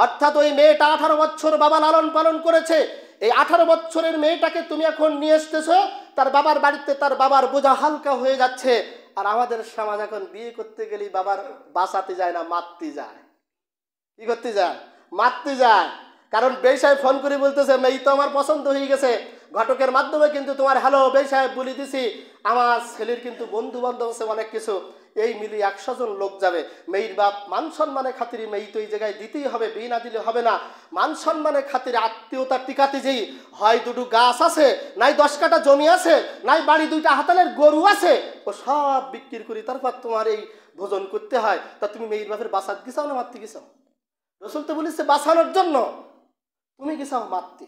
অর্থাৎ ওই মেয়েটা 18 বছর বাবা লালন পালন করেছে, এই 18 বছরের মেয়েটাকে তুমি এখন নিয়ে এসতেছো তার বাবার বাড়িতে, তার বাবার বোঝা হালকা হয়ে যাচ্ছে। আর আমাদের সমাজ এখন বিয়ে করতে গেলে বাবার বাঁচাতে যায় না, মারতে যায়। কি করতে যায়? মারতে যায়। কারণ বেশায় ফোন করে বলতেছে মেয়ে তো আমার পছন্দ হয়ে গেছে, ঘটকের মাধ্যমে কিন্তু তোমার হ্যালো বেই সাহেব বলে দিছি, আমার ছেলের কিন্তু বন্ধু বান্ধব আছে অনেক কিছু, এই মিলিয়ে 100 জন লোক যাবে। মেয়ের বাপ মান সম্মানের খাতিরে মেয়ে তো এই জায়গায় দিতেই হবে, বিয়ে না দিলে হবে না। মান সম্মানের খাতিরে আত্মীয়তা টিকাতে যেই হয় দুটো গাছ আছে, নাই 10 কাঠা জমি আছে, নাই বাড়ি 2টা হাতালের গরু আছে, ও সব বিক্রি করি তারপর তোমার এই ভোজন করতে হয়। তা তুমি মেয়ের বাপের বাঁচাত গেছাও না মারতে গেছাও? রসুল তো বলেছে বাঁচানোর জন্য, তুমি গেছাও মারতে।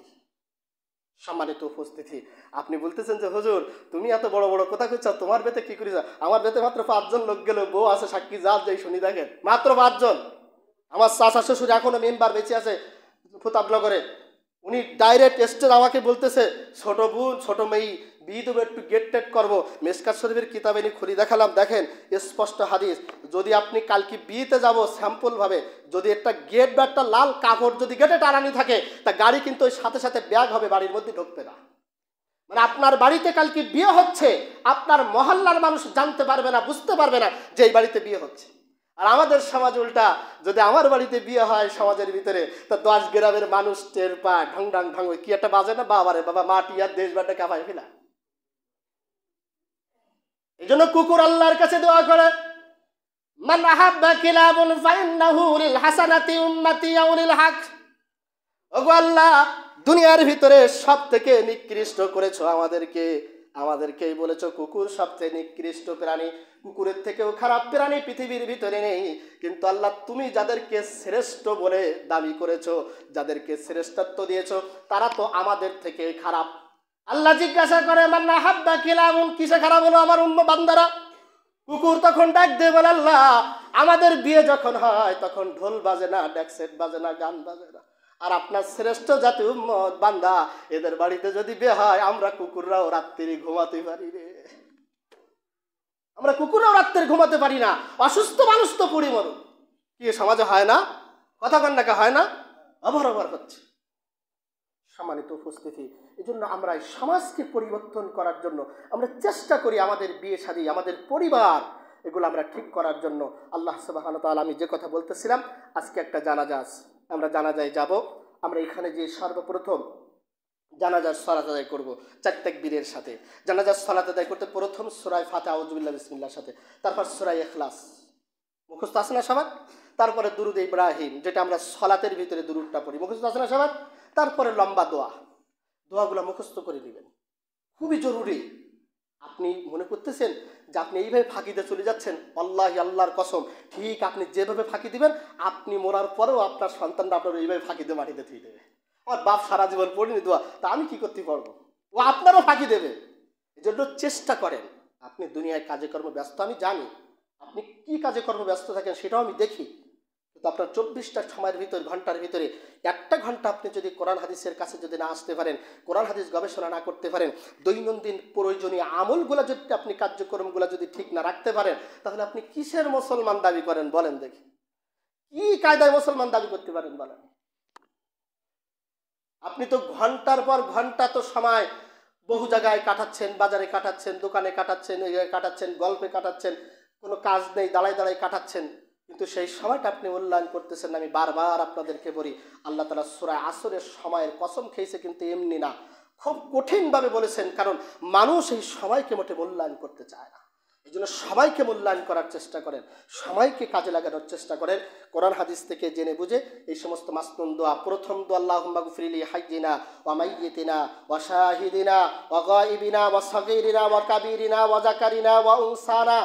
সম্মানিত উপস্থিতি, আপনি বলতেছেন যে হুজুর তুমি এত বড় বড় কথা কইছ, তোমার বেতে কি করিস? আমার বেতে মাত্র 5 জন লোক গেল, বউ আছে সাক্ষী, যা যাই শুনি দেখেন, মাত্র 5 জন। আমার চাচা শ্বশুর এখনো মেম্বার বেঁচে আছে প্রতাপনগরে, উনি ডাইরেক্ট স্টেজ আমাকে বলতেছে ছোট বোন ছোট মেয়ে বিয়ে দেবো, একটু গেট টেট করবো। মেশকাত শরীফের কিতাবে নিয়ে খুলি দেখালাম, দেখেন স্পষ্ট হাদিস। যদি আপনি কালকে বিয়েতে যাব স্যাম্পল ভাবে, যদি একটা গেট বা একটা লাল কাপড় যদি গেটে টানানি থাকে, তা গাড়ি কিন্তু ওই সাথে সাথে ব্যাগ হবে, বাড়ির মধ্যে ঢুকবে না। মানে আপনার বাড়িতে কালকে বিয়ে হচ্ছে, আপনার মহল্লার মানুষ জানতে পারবে না, বুঝতে পারবে না যে এই বাড়িতে বিয়ে হচ্ছে। আর আমাদের সমাজ উল্টা, যদি আমার বাড়িতে বিয়ে হয় সমাজের ভিতরে, তো 10 গ্রামের মানুষ টের পায়, ঢং ঢং ঢং, কি একটা বাজে না, বাবারে বাবা মাটি আর দেশ বাটা কাঁপায় ফেলা। এই জন্য কুকুর আল্লাহর কাছে দোয়া করে, মান আহাব্বা কিলাবুন ফাইন্নাহু লিল হাসানাতি উম্মতি আও লিল হক। ওগো আল্লাহ, দুনিয়ার ভিতরে সবথেকে নিকৃষ্ট করেছো আমাদেরকেই বলেছো কুকুর সবচেয়ে নিকৃষ্ট প্রাণী, কুকুরের থেকেও খারাপ প্রাণী পৃথিবীর ভিতরে নেই। কিন্তু আল্লাহ তুমি যাদেরকে শ্রেষ্ঠ বলে দাবি করেছো, যাদেরকে শ্রেষ্ঠত্ব দিয়েছো, তারা তো আমাদের থেকে খারাপ। আল্লাহ জিজ্ঞাসা করে মান আহাব্বা কিলাবুন, কিসে খারাপ হলো আমার বান্দারা? কুকুর তখন ডাক দিয়ে বলে আল্লাহ আমাদের বিয়ে যখন হয় তখন ঢোল বাজে না, ডেকসেট বাজে না, গান বাজে না। আর আপনার শ্রেষ্ঠ জাতি উম্মত বান্দা, এদের বাড়িতে যদি বিয়ে হয় আমরা কুকুররাও রাত্রি ঘুমাতে পারি রে, আমরা কুকুররাও রাত্রে ঘুমাতে পারি না। অসুস্থ মানুষ তো পুড়ি মরুন, কি সমাজে হয় না? কথা কন্যাকে হয় না? অবরবার হচ্ছে। সম্মানিত উপস্থিতি, এই জন্য আমরা এই সমাজকে পরিবর্তন করার জন্য আমরা চেষ্টা করি, আমাদের বিয়ে শাদী, আমাদের পরিবার, এগুলো আমরা ঠিক করার জন্য। আল্লাহ সুবহানাহু ওয়া তাআলা, আমি যে কথা বলতেছিলাম, আজকে একটা জানাজা আছে, আমরা জানাজায় যাব। আমরা এখানে যে সর্বপ্রথম জানাজার সালাত আদায় করব 4 তাকবীরের সাথে। জানাজার সালাত আদায় করতে প্রথম সূরা ফাতিহা আউযু বিল্লাহি বিসমিল্লাহর সাথে, তারপর সূরা ইখলাস মুখস্থ আছে না সবার, তারপরে দুরুদ ইব্রাহিম, যেটা আমরা সালাতের ভিতরে দুরুদটা পড়ি, মুখস্থ আছে না সবার, তারপরে লম্বা দোয়াগুলো মুখস্থ করে নেবেন, খুবই জরুরি। আপনি মনে করতেছেন যে আপনি এইভাবে ফাঁকিতে চলে যাচ্ছেন, আল্লাহি আল্লাহর কসম, ঠিক আপনি যেভাবে ফাঁকি দিবেন, আপনি মরার পরেও আপনার সন্তানরা আপনার এইভাবে ফাঁকিতে মাটিতে থুয়ে দেবে। আমার বাপ সারা জীবন পড়িনি দোয়া, তা আমি কি করতে পারবো? ও আপনারও ফাঁকি দেবে। এই জন্য চেষ্টা করেন, আপনি দুনিয়ায় কাজে কর্ম ব্যস্ত, আমি জানি আপনি কি কাজে কর্ম ব্যস্ত থাকেন সেটাও আমি দেখি, কিন্তু আপনার 24টা সময়ের ভিতরে, ঘন্টার ভিতরে 1টা ঘন্টা আপনি যদি কোরআন হাদিসের কাছে যদি না আসতে পারেন, কোরআন হাদিস গবেষণা না করতে পারেন, দৈনন্দিন প্রয়োজনীয় আমলগুলো যদি আপনি কার্যক্রমগুলো যদি ঠিক না রাখতে পারেন, তাহলে আপনি কিসের মুসলমান দাবি করেন বলেন দেখি? কি কায়দায় মুসলমান দাবি করতে পারেন বলেন? আপনি তো ঘন্টার পর ঘন্টা তো সময় বহু জায়গায় কাটাচ্ছেন, বাজারে কাটাচ্ছেন, দোকানে কাটাচ্ছেন, ওই জায়গায় কাটাচ্ছেন, গল্পে কাটাচ্ছেন, কোনো কাজ নেই, দাঁড়ায় দাঁড়ায় কাটাচ্ছেন, কিন্তু সেই সময়টা আপনি মূল্যায়ন করতেছেন না। আমি বারবার আপনাদেরকে বলি, আল্লাহ তাআলা সূরা আসরের সময়ের কসম খেয়েছে, কিন্তু এমনি না, খুব কঠিনভাবে বলেছেন, কারণ মানুষ এই সময়কে মোটে মূল্যায়ন করতে চায় না। এই জন্য সবাইকে মূল্যায়ন করার চেষ্টা করেন, সবাইকে কাজে লাগানোর চেষ্টা করেন, কোরআন হাদিস থেকে জেনে বুঝে এই সমস্ত মাসনুন দোয়া। প্রথম দোয়া আল্লাহুম্মা গফিরলি হাইয়িনা ওয়া মাইয়িতিনা ওয়া শাহিদিনা ওয়া গায়িবিনা ওয়া সাগীরিনা ওয়া কাবীরিনা ওয়া যাকারিনা ওয়া উনসানা।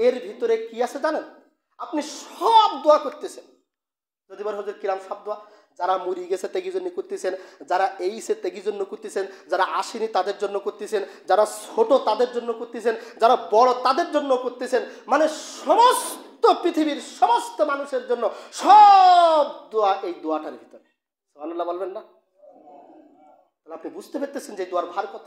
এর ভিতরে কি আছে জানেন? আপনি সব দোয়া করতেছেন, যদি বলেন হুজুর কিরাম সব দোয়া? যারা মরি গেছে তেগি জন্য করতেছেন, যারা এইসে তেগি জন্য করতেছেন, যারা আসেনি তাদের জন্য করতেছেন, যারা ছোট তাদের জন্য করতেছেন, যারা বড় তাদের জন্য করতেছেন, মানে সমস্ত পৃথিবীর সমস্ত মানুষের জন্য সব দোয়া এই দোয়াটার ভিতরে। সুবহানাল্লাহ বলবেন না? তাহলে আপনি বুঝতে পারতেছেন যে দোয়ার ভার কত।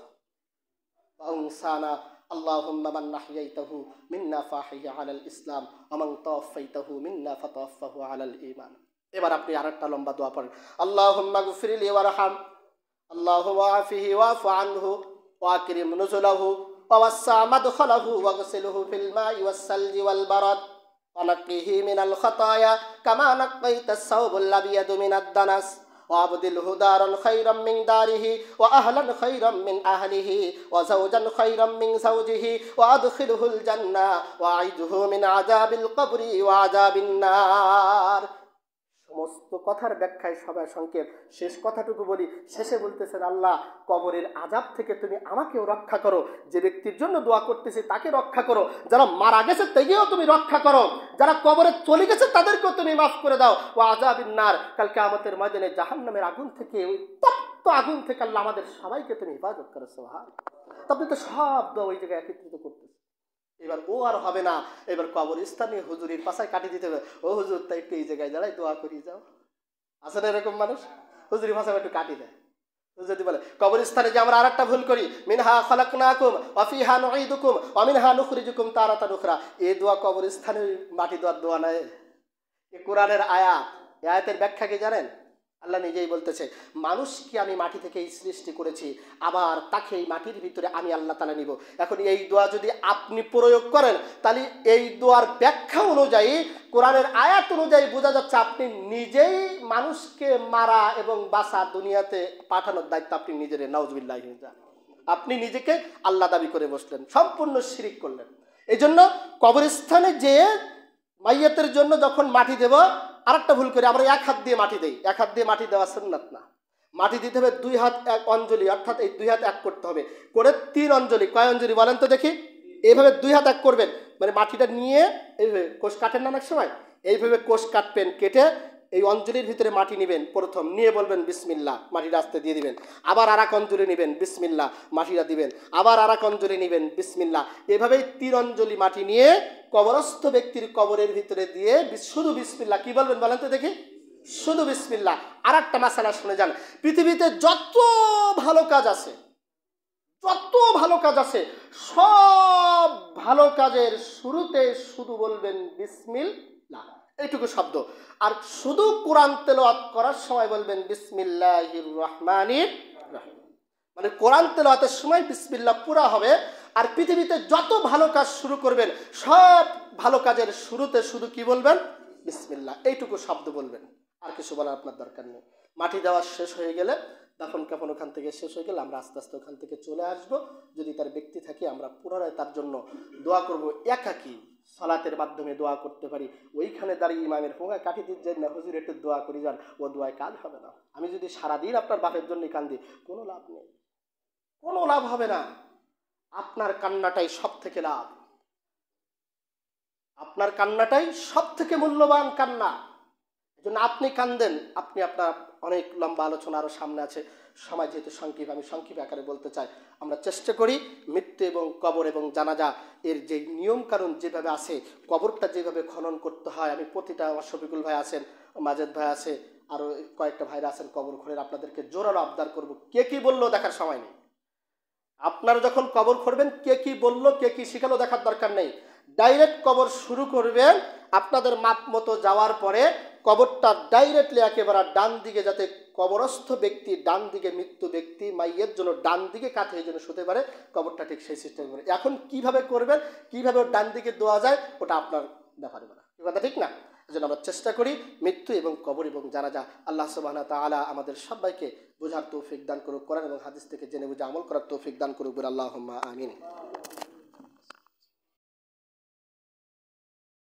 আনসানা আল্লাহুম্মা মান নাহইয়াইতাহু মিন্না ফাহিয়া আলাল ইসলাম ওয়া মান তাওয়াফাইতাহু মিন্না ফাতাওয়াফাহু আলাল ঈমান। এবার আপনি আরেকটা লম্বা দোয়া পড়েন, আল্লাহুম্মা গফিরলি ওয়ারহাম, আল্লাহুম্মা আফিহি ওয়াফু আনহু ওয়া আকরিম নুজুলাহু ওয়া ওয়াসসা মাদখালাহু ওয়াগসিলহু ফিল মাই ওয়াস সালজি ওয়াল বারাদ ওয়া নাক্কিহি মিনাল খাতায়া কামা নাক্কাইতাস সাওবুল আবিয়াদু মিনাদ দানাস وأبدله دارا خيرا من داره وأهلا خيرا من أهله وزوجا خيرا من زوجه وأدخله الجنة وأعيذه من عذاب القبر وعذاب النار। সমস্ত কথার ব্যাখ্যায় সবাই সংক্ষেপ, শেষ কথাটুকু বলি। শেষে বলতেছেন, আল্লাহ কবরের আযাব থেকে তুমি আমাকেও রক্ষা করো, যে ব্যক্তির জন্য দোয়া করতেছি তাকে রক্ষা করো, যারা মারা গেছে তাকেও তুমি রক্ষা করো, যারা কবরে চলে গেছে তাদেরকেও তুমি মাফ করে দাও। ও আযাবিন নার, কাল কিয়ামতের ময়দানে জাহান্নামের আগুন থেকে, ওই তপ্ত আগুন থেকে আল্লাহ আমাদের সবাইকে তুমি হেফাজত করো। সুবহানাল্লাহ। আপনি তো সব দোয়া ওই জায়গায় একত্রিত করতেছেন। এবার ও আর হবে না, এবার কবরস্থানে হুজুরের পাশায় কাটিয়ে দিতে হবে। ও হুজুর, তাই একটু এই জায়গায় দাঁড়াই দোয়া করিয়ে যাও। আছে না এরকম মানুষ? হুজুরের পাশায় একটু কাটিয়ে দেয়। যদি বলে কবরস্থানে যে আমরা আরেকটা ভুল করি, মিনহা খালাকনাকুম ওয়া ফিহা নুঈদুকুম ওয়া মিনহা নুখরিজুকুম তারাতান উখরা, এই দোয়া কবরস্থানে মাটি দেওয়ার দোয়া নয়, এ কোরআনের আয়াত। এই আয়াতের ব্যাখ্যা কি জানেন? আল্লাহ নিজেই বলতেছে, মানুষকে আমি মাটি থেকে সৃষ্টি করেছি, আবার তাকে এই মাটির ভিতরে আমি আল্লাহ তাআলা নিব। এখন এই দোয়া যদি আপনি প্রয়োগ করেন, তাহলে এই দোয়ার ব্যাখ্যা অনুযায়ী, কোরআনের আয়াত অনুযায়ী বোঝা যাচ্ছে আপনি নিজেই মানুষকে মারা এবং বাঁচা, দুনিয়াতে পাঠানোর দায়িত্ব আপনি নিজের। নাউজুবিল্লাহ, আপনি নিজেকে আল্লাহ দাবি করে বসলেন, সম্পূর্ণ শিরিক করলেন। এই জন্য কবরস্থানে যে মাইয়াতের জন্য যখন মাটি দেব, আরেকটা ভুল করে আমরা এক হাত দিয়ে মাটি দেই। এক হাত দিয়ে মাটি দেওয়া সুন্নাত না, মাটি দিতে হবে দুই হাত এক অঞ্জলি, অর্থাৎ এই দুই হাত এক করতে হবে করে 3 অঞ্জলি। কয় অঞ্জলি বলেন তো দেখি? এইভাবে 2 হাত এক করবেন, মানে মাটিটা নিয়ে এইভাবে কোষ কাটেন না অনেক সময়, এইভাবে কোষ কাটবেন, কেটে এই অঞ্জলির ভিতরে মাটি নেবেন, প্রথম নিয়ে বলবেন বিসমিল্লাহ, মাটিটা আস্তে দিয়ে দিবেন। আবার আর এক অঞ্জলি নেবেন, বিসমিল্লাহ, মাটিটা দিবেন। আবার আর এক অঞ্জলি নেবেন, বিসমিল্লাহ। এভাবেই 3 অঞ্জলি মাটি নিয়ে কবরস্থ ব্যক্তির কবরের ভিতরে দিয়ে শুধু বিসমিল্লাহ। কি বলবেন বলেন তো দেখি? শুধু বিসমিল্লাহ। আর একটা মাসালা শুনে যান, পৃথিবীতে যত ভালো কাজ আছে, যত ভালো কাজ আছে, সব ভালো কাজের শুরুতে শুধু বলবেন বিসমিল্লাহ, এইটুকু শব্দ। আর শুধু কোরআন তেলাওয়াত করার সময় বলবেন বিসমিল্লাহির রহমানির রহিম, মানে কোরআন তেলাওয়াতের সময় বিসমিল্লাহ পুরা হবে। আর পৃথিবীতে যত ভালো কাজ শুরু করবেন, সব ভালো কাজের শুরুতে শুধু কি বলবেন? বিসমিল্লাহ, এইটুকু শব্দ বলবেন, আর কিছু বলার আপনার দরকার নেই। মাটি দেওয়া শেষ হয়ে গেলে, দাফন কাফন ওখান থেকে শেষ হয়ে গেলে, আমরা আস্তে আস্তে ওখান থেকে চলে আসব। যদি তার ব্যক্তি থাকে, আমরা পুনরায় তার জন্য দোয়া করব। একাকী সালাতের মাধ্যমে দোয়া করতে পারি। ওইখানে দাঁড়িয়ে ইমামের ফোঙায় কাটি দিতে যান না, হুজুর একটু দোয়া করি যান, ও দোয়ায় কাজ হবে না। আমি যদি সারাদিন আপনার বাপের জন্য কান্দি, কোনো লাভ নেই, কোনো লাভ হবে না। আপনার কান্নাটাই সব থেকে লাভ, আপনার কান্নাটাই সব থেকে মূল্যবান কান্না। এই জন্য আপনি কান্দেন, আপনি আপনার অনেক লম্বা আলোচনা আরও সামনে আছে, সময় যেহেতু সংক্ষিপ্ত, আমি সংক্ষিপ্ত আকারে বলতে চাই। আমরা চেষ্টা করি মৃত্যু এবং কবর এবং জানাজা এর যে নিয়ম কানুন যেভাবে আছে, কবরটা যেভাবে খনন করতে হয়, আমি প্রতিটা, আমার শফিকুল ভাই আছেন, মাজেদ ভাই আছে, আরও কয়েকটা ভাইরা আছেন কবর খোঁড়ের, আপনাদেরকে জোরালো আবদার করব। কে কি বললো দেখার সময় নেই। আপনারা যখন কবর খুঁড়বেন, কে কি বললো, কে কি শিখালো দেখার দরকার নেই। ডাইরেক্ট কবর শুরু করবেন। আপনাদের মাপ মতো যাওয়ার পরে কবরটা ডাইরেক্টলি একেবারে ডান দিকে, যাতে কবরস্থ ব্যক্তি ডান দিকে, মৃত্যু ব্যক্তি মাইয়ের জন্য ডান দিকে কাঁধে যেন শুতে পারে, কবরটা ঠিক সেই সিস্টেম করে। এখন কিভাবে করবেন, কিভাবে ডান দিকে দেওয়া যায়, ওটা আপনার ব্যাপারে বলা, কি কথা ঠিক না? যেন আমরা চেষ্টা করি মৃত্যু এবং কবর এবং জানাজা। আল্লাহ সুবহানাহু ওয়া তাআলা আমাদের সবাইকে বোঝার তৌফিক দান করুক, কোরআন এবং হাদিস থেকে জেনে বুঝে আমল করার তৌফিক দান করুক। আল্লাহুম্মা আমিন।